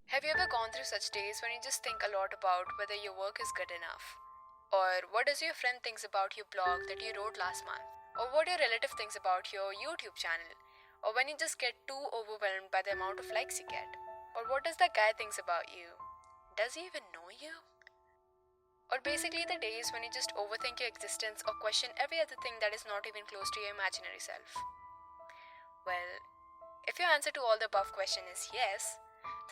Have you ever gone through such days when you just think a lot about whether your work is good enough? Or what does your friend thinks about your blog that you wrote last month? Or what your relative thinks about your YouTube channel? Or when you just get too overwhelmed by the amount of likes you get? Or what does that guy thinks about you? Does he even know you? Or basically the days when you just overthink your existence or question every other thing that is not even close to your imaginary self? Well, if your answer to all the above question is yes,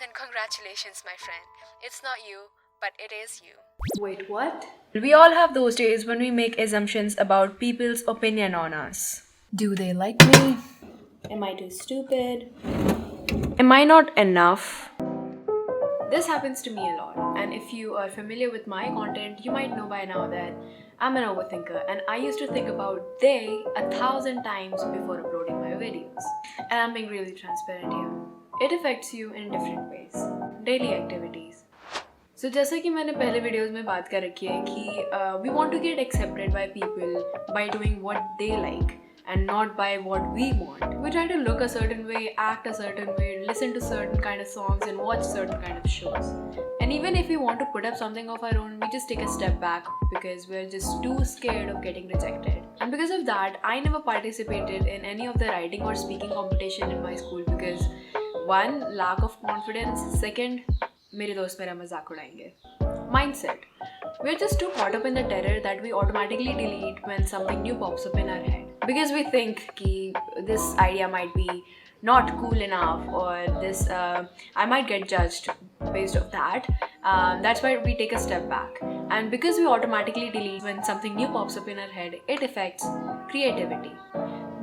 then congratulations, my friend. It's not you, but it is you. Wait, what? We all have those days when we make assumptions about people's opinion on us. Do they like me? Am I too stupid? Am I not enough? This happens to me a lot, and if you are familiar with my content, you might know by now that I'm an overthinker, and I used to think about they 1,000 times before uploading my videos. And I'm being really transparent here. It affects you in different ways. Daily activities. So जैसे कि मैंने पहले videos में बात कर रखी है कि we want to get accepted by people by doing what they like and not by what we want. We try to look a certain way, act a certain way, listen to certain kind of songs and watch certain kind of shows. And even if we want to put up something of our own, we just take a step back because we're just too scared of getting rejected. And because of that, I never participated in any of the writing or speaking competition in my school because one, lack of confidence, second, मेरे दोस्त मेरा मजाक उड़ाएंगे. Mindset. We're just too caught up in the terror that we automatically delete when something new pops up in our head. Because we think कि this idea might be not cool enough or this I might get judged based off that. That's why we take a step back. And because we automatically delete when something new pops up in our head, it affects creativity.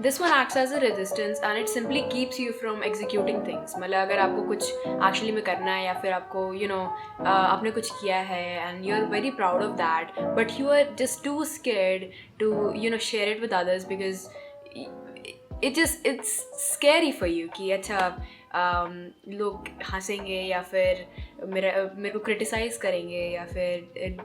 This one acts as a resistance and it simply keeps you from executing things. मतलब अगर आपको कुछ actually में करना है या फिर आपको आपने कुछ किया है and you're very proud of that, but you are just too scared to share it with others because it's scary for you कि अच्छा लोग हंसेंगे या फिर मेरे को criticize करेंगे या फिर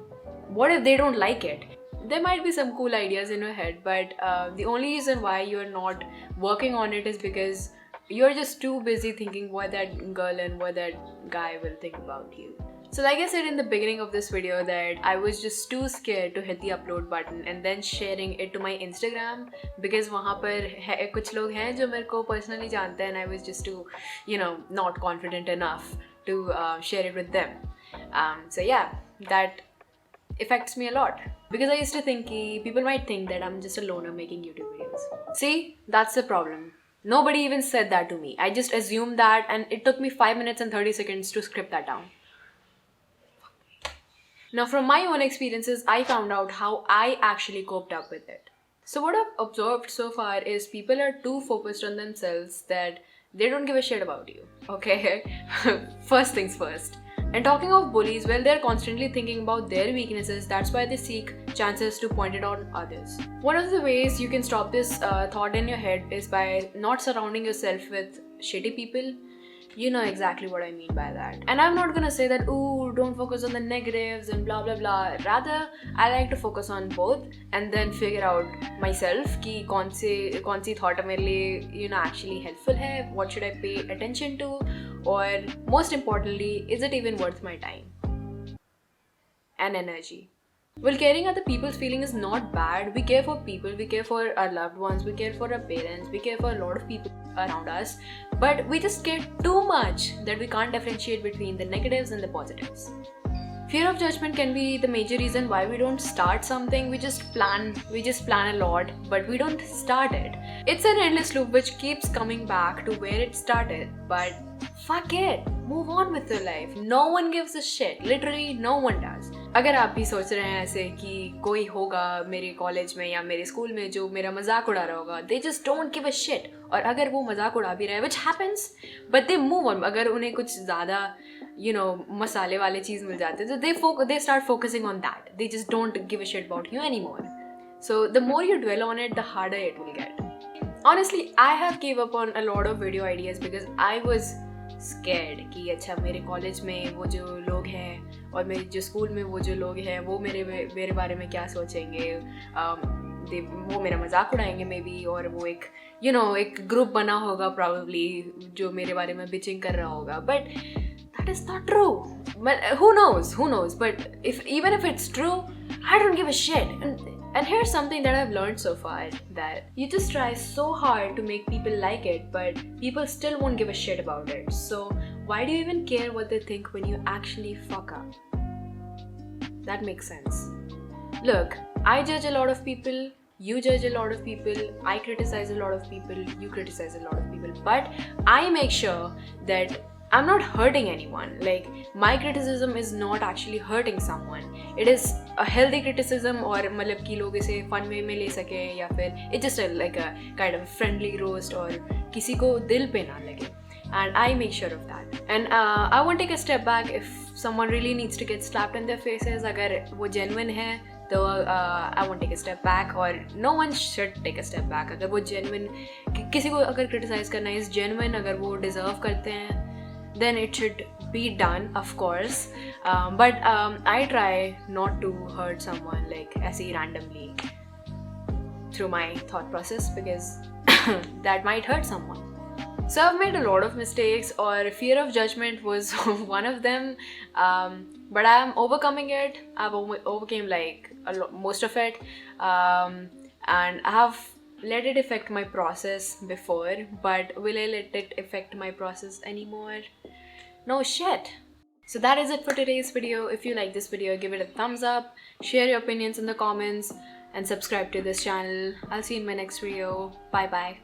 what if they don't like it? There might be some cool ideas in your head, but the only reason why you're not working on it is because you're just too busy thinking what that girl and what that guy will think about you. So like I said in the beginning of this video that I was just too scared to hit the upload button and then sharing it to my Instagram because वहाँ पर कुछ लोग हैं जो मेरे को personally जानते हैं and I was just too not confident enough to share it with them. So yeah, that affects me a lot because I used to think people might think that I'm just a loner making YouTube videos. See, that's the problem. Nobody even said that to me. I just assumed that and it took me 5 minutes and 30 seconds to script that down. Now from my own experiences, I found out how I actually coped up with it. So what I've observed so far is people are too focused on themselves that they don't give a shit about you. Okay, first things first. And talking of bullies, well, they're constantly thinking about their weaknesses. That's why they seek chances to point it out on others. One of the ways you can stop this thought in your head is by not surrounding yourself with shitty people. You know exactly what I mean by that. And I'm not gonna say that, ooh, don't focus on the negatives and blah blah blah. Rather, I like to focus on both and then figure out myself कि कौन सी thought मेरे लिए actually helpful है, what should I pay attention to, or most importantly, is it even worth my time and energy? Well, caring other people's feeling is not bad. We care for people, we care for our loved ones, we care for our parents, we care for a lot of people around us, but we just care too much that we can't differentiate between the negatives and the positives. Fear of judgment can be the major reason why we don't start something. We just plan a lot, but we don't start it. It's an endless loop which keeps coming back to where it started, but fuck it, move on with your life. No one gives a shit. Literally, no one does. अगर आप भी सोच रहे हैं ऐसे कि कोई होगा मेरे कॉलेज में या मेरे स्कूल में जो मेरा मजाक उड़ा रहा होगा, they just don't give a shit. और अगर वो मजाक उड़ा भी रहा है, which happens, but they move on. अगर उन्हें कुछ ज़्यादा मसाले वाले चीज़ मिल जाते हैं तो they start focusing on that. They just don't give a shit about you anymore. So the more you dwell on it, the harder it will get. Honestly, I have gave up on a lot of video ideas because I was scared कि अच्छा मेरे college में वो जो लोग हैं और मेरे जो स्कूल में वो जो लोग हैं वो मेरे बारे में क्या सोचेंगे, वो मेरा मजाक उड़ाएंगे मे बी, और वो एक ग्रुप बना होगा probably जो मेरे बारे में बिचिंग कर रहा होगा. But that is not true. But who knows, but even if it's true, I don't give a shit. And here's something that I've learned so far, that you just try so hard to make people like it, but people still won't give a shit about it. So why do you even care what they think when you actually fuck up? That makes sense. Look, I judge a lot of people, you judge a lot of people, I criticize a lot of people, you criticize a lot of people, but I make sure that I'm not hurting anyone. Like, my criticism is not actually hurting someone. It is a healthy criticism, और मतलब कि लोग इसे fun way में ले सके, या फिर it's just like a kind of friendly roast, और किसी को दिल पे ना लगे. And I make sure of that. And I won't take a step back if someone really needs to get slapped in their faces. अगर वो genuine है, तो I won't take a step back, or no one should take a step back. अगर वो genuine, किसी को अगर criticize करना is genuine, अगर वो deserve करते हैं, then it should be done, of course. But I try not to hurt someone like ऐसे randomly through my thought process, because that might hurt someone. So I've made a lot of mistakes, or fear of judgment was one of them, but I'm overcoming it. I've overcame like most of it, and I have let it affect my process before, but will I let it affect my process anymore? No shit. So that is it for today's video. If you like this video, give it a thumbs up, share your opinions in the comments, and subscribe to this channel. I'll see you in my next video. Bye bye.